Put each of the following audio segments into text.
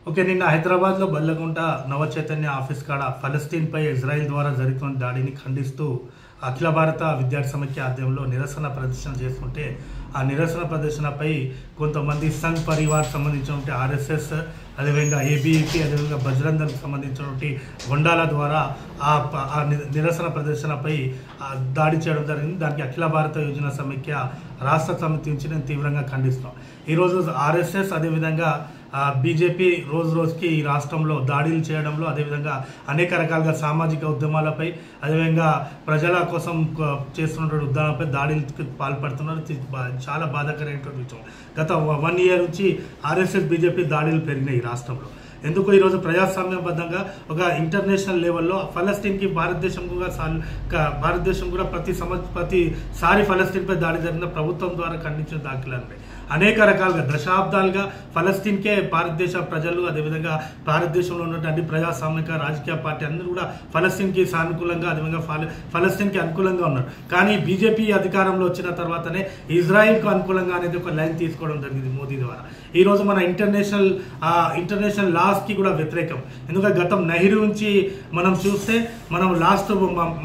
Okay, నిన్న హైదరాబాద్లో బల్లగుంట Navachaitanya office కాడ ఫలస్తీన్పై ఇజ్రాయెల్ ద్వారా జరుగుతున్న దాడిని ఖండిస్తూ అఖిల భారత విద్యార్థి సమైక్య ఆధ్వర్యంలో నిరసన ప్రదర్శన చేస్తుంటే ఆ నిరసన ప్రదర్శనపై కొంతమంది సంఘ్ పరివార్ సంబంధించినటువంటి ఆర్ఎస్ఎస్, అదేవిధంగా ఏబీవీపీ, అదేవిధంగా బజరంగ్ దళకు సంబంధించినటువంటి గొండాల ద్వారా ఆ నిరసన ప్రదర్శనపై దాడి చేయడం జరిగింది. దానికి అఖిల భారత యోజన సమైక్య రాష్ట్ర సమితి నుంచి నేను తీవ్రంగా ఖండిస్తున్నాను. ఈరోజు ఆర్ఎస్ఎస్ అదేవిధంగా బీజేపీ రోజుకి ఈ రాష్ట్రంలో దాడులు చేయడంలో, అదేవిధంగా అనేక రకాలుగా సామాజిక ఉద్యమాలపై, అదేవిధంగా ప్రజల కోసం చేస్తున్నటువంటి ఉద్యమాలపై దాడులకు పాల్పడుతున్నారు. చాలా బాధాకరమైనటువంటి విషయం. గత 1 ఇయర్ నుంచి ఆర్ఎస్ఎస్ బీజేపీ దాడులు పెరిగినాయి ఈ రాష్ట్రంలో. ఎందుకు ఈరోజు ప్రజాస్వామ్యబద్ధంగా ఒక ఇంటర్నేషనల్ లెవెల్లో ఫలస్తీన్కి భారతదేశం కూడా ప్రతిసారి ఫలస్తీన్పై దాడి జరిగిన ప్రభుత్వం ద్వారా ఖండించిన దాఖలాలు ఉన్నాయి. అనేక రకాలుగా దశాబ్దాలుగా ఫలస్తీన్కే భారతదేశ ప్రజలు, అదేవిధంగా భారతదేశంలో ఉన్నటువంటి ప్రజాస్వామిక రాజకీయ పార్టీ అందరూ కూడా ఫలస్తీన్కి సానుకూలంగా, అదేవిధంగా ఫలస్తీన్కి అనుకూలంగా ఉన్నారు. కానీ బీజేపీ అధికారంలో వచ్చిన తర్వాతనే ఇజ్రాయిల్కు అనుకూలంగా అనేది ఒక లైన్ తీసుకోవడం జరిగింది మోదీ ద్వారా. ఈరోజు మన ఇంటర్నేషనల్ లాస్కి కూడా వ్యతిరేకం. ఎందుకంటే గతం నెహ్రూ నుంచి మనం చూస్తే, మనం లాస్ట్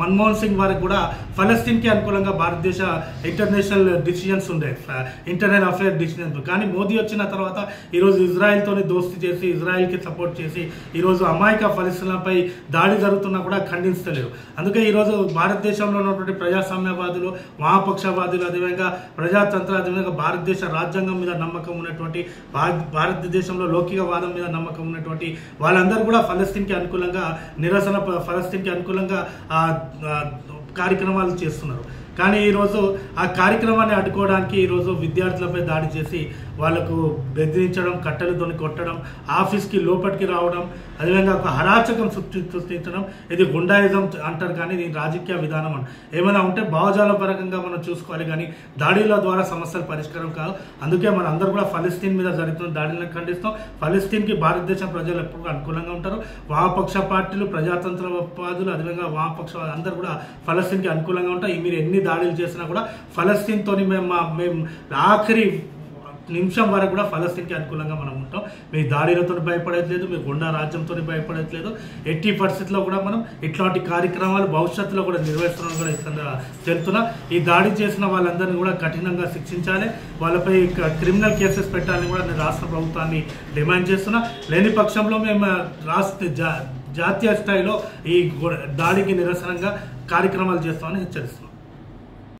మన్మోహన్ సింగ్ వారికి కూడా ఫలస్తీన్కి అనుకూలంగా భారతదేశ ఇంటర్నేషనల్ డిసిజన్స్ ఉండే, ఇంటర్నల్ అఫేర్ డిసిజన్స్. కానీ మోదీ వచ్చిన తర్వాత ఈరోజు ఇజ్రాయెల్తోనే దోస్తీ చేసి, ఇజ్రాయెల్కి సపోర్ట్ చేసి ఈరోజు అమాయక ఫలస్తీన్లపై దాడి జరుగుతున్నా కూడా ఖండిస్తలేరు. అందుకే ఈరోజు భారతదేశంలో ఉన్నటువంటి ప్రజాస్వామ్యవాదులు, వామపక్షవాదులు, అదేవిధంగా ప్రజాతంత్ర, అదేవిధంగా భారతదేశ రాజ్యాంగం మీద నమ్మకం ఉన్నటువంటి, భారతదేశంలో లౌకికవాదం మీద నమ్మకం ఉన్నటువంటి వాళ్ళందరూ కూడా ఫలస్తీన్కి అనుకూలంగా ఫలస్తీన్కి అనుకూలంగా కార్యక్రమాలు చేస్తున్నారు. కానీ ఈరోజు ఆ కార్యక్రమాన్ని అడ్డుకోవడానికి ఈరోజు విద్యార్థులపై దాడి చేసి వాళ్లకు బెదిరించడం, కట్టెలతోని కొట్టడం, ఆఫీస్కి లోపలికి రావడం, అదేవిధంగా ఒక హరాచకం సృష్టించడం, ఇది గుండాయిజం అంటారు. కానీ ఇది రాజకీయ విధానం ఏమైనా ఉంటే భావజాలపరంగా మనం చూసుకోవాలి, కానీ దాడుల ద్వారా సమస్యల పరిష్కారం కాదు. అందుకే మన అందరూ కూడా ఫలస్తీన్ మీద జరుగుతున్న దాడులను ఖండిస్తాం. ఫలస్తీన్కి భారతదేశం ప్రజలు ఎప్పుడు అనుకూలంగా ఉంటారు. వామపక్ష పార్టీలు, ప్రజాతంత్రవాదులు, అదేవిధంగా వామపక్షవాదులు అందరూ కూడా ఫలస్తీన్కి అనుకూలంగా ఉంటారు. మీరు ఎన్ని దాడులు చేసినా కూడా ఫలస్తీన్తో మేము ఆఖరి నిమిషం వరకు కూడా ఫలస్తీన్కి అనుకూలంగా మనం ఉంటాం. మీ దాడులతో భయపడట్లేదు, మీ గుండా రాజ్యంతో భయపడట్లేదు. ఎట్టి పరిస్థితుల్లో కూడా మనం ఇట్లాంటి కార్యక్రమాలు భవిష్యత్తులో కూడా నిర్వహిస్తున్నాం కూడా చెప్తున్నా. ఈ దాడి చేసిన వాళ్ళందరినీ కూడా కఠినంగా శిక్షించాలి, వాళ్ళపై క్రిమినల్ కేసెస్ పెట్టాలని కూడా నేను రాష్ట్ర ప్రభుత్వాన్ని డిమాండ్ చేస్తున్నా. లేని పక్షంలో మేము జాతీయ స్థాయిలో ఈ దాడికి నిరసనగా కార్యక్రమాలు చేస్తామని హెచ్చరిస్తున్నాం.